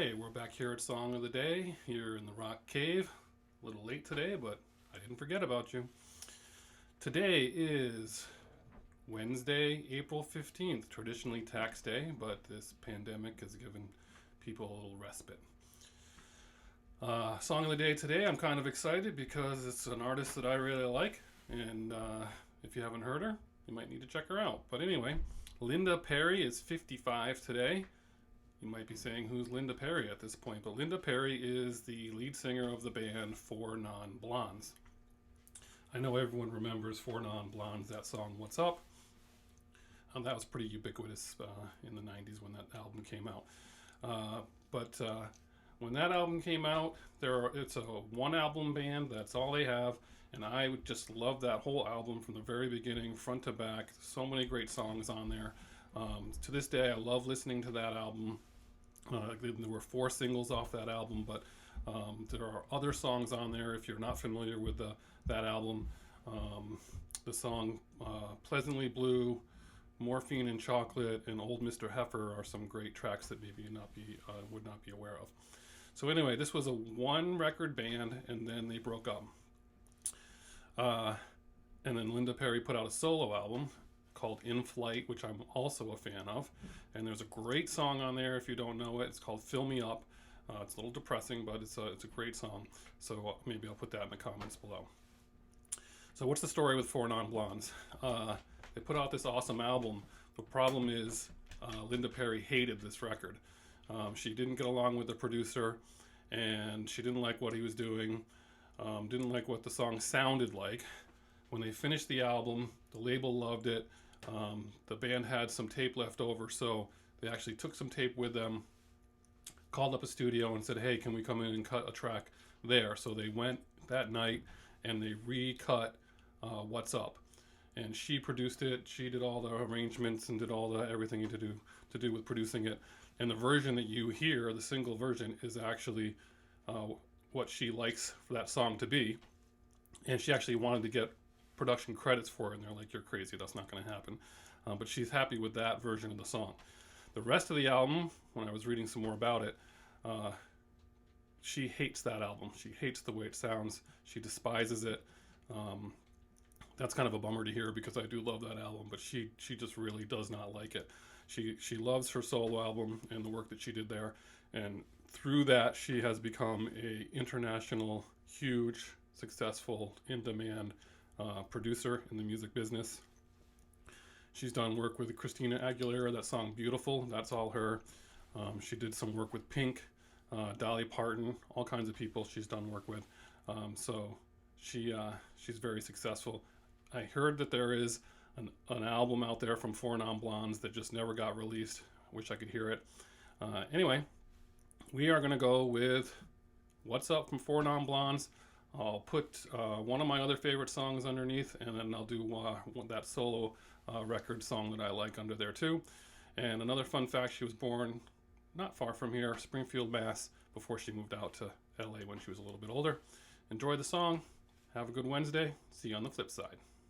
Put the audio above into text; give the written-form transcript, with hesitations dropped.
Okay, we're back here at Song of the Day, here in the Rock Cave. A little late today, but I didn't forget about you. Today is Wednesday, April 15th, traditionally tax day, but this pandemic has given people a little respite. Song of the Day today, I'm kind of excited because it's an artist that I really like, and if you haven't heard her, you might need to check her out. But anyway, Linda Perry is 55 today. You might be saying, who's Linda Perry at this point? But Linda Perry is the lead singer of the band Four Non Blondes. I know everyone remembers Four Non Blondes, that song, What's Up? That was pretty ubiquitous in the 90s when that album came out. But when that album came out, it's a one-album band. That's all they have. And I just love that whole album from the very beginning, front to back. So many great songs on there. To this day, I love listening to that album. There were 4 singles off that album, but there are other songs on there if you're not familiar with that album. The song Pleasantly Blue, Morphine and Chocolate, and Old Mr. Heifer are some great tracks that maybe you would not be aware of. So anyway, this was a one-record band, and then they broke up. And then Linda Perry put out a solo album called In Flight, which I'm also a fan of. And there's a great song on there if you don't know it. It's called Fill Me Up. It's a little depressing, but it's a great song. So maybe I'll put that in the comments below. So what's the story with Four Non Blondes? They put out this awesome album. The problem is Linda Perry hated this record. She didn't get along with the producer, and she didn't like what he was doing, didn't like what the song sounded like. When they finished the album, the label loved it. The band had some tape left over, so they actually took some tape with them, called up a studio and said, hey, can we come in and cut a track there? So they went that night and they recut What's Up. And she produced it. She did all the arrangements and did all the everything to do with producing it. And the version that you hear, the single version, is actually what she likes for that song to be. And she actually wanted to get production credits for it, and they're like, you're crazy, that's not going to happen. But she's happy with that version of the song. The rest of the album, when I was reading some more about it, she hates that album. She hates the way it sounds. She despises it. That's kind of a bummer to hear because I do love that album, but she just really does not like it. She loves her solo album and the work that she did there, and through that she has become a international, huge, successful, in-demand producer in the music business. She's done work with Christina Aguilera, that song Beautiful, that's all her. She did some work with Pink, Dolly Parton, all kinds of people she's done work with. So she's very successful. I heard that there is an album out there from Four Non Blondes that just never got released. Wish I could hear it. Anyway, we are going to go with What's Up from Four Non Blondes. I'll put one of my other favorite songs underneath, and then I'll do that solo record song that I like under there too. And another fun fact, she was born not far from here, Springfield, Mass, before she moved out to LA when she was a little bit older. Enjoy the song. Have a good Wednesday. See you on the flip side.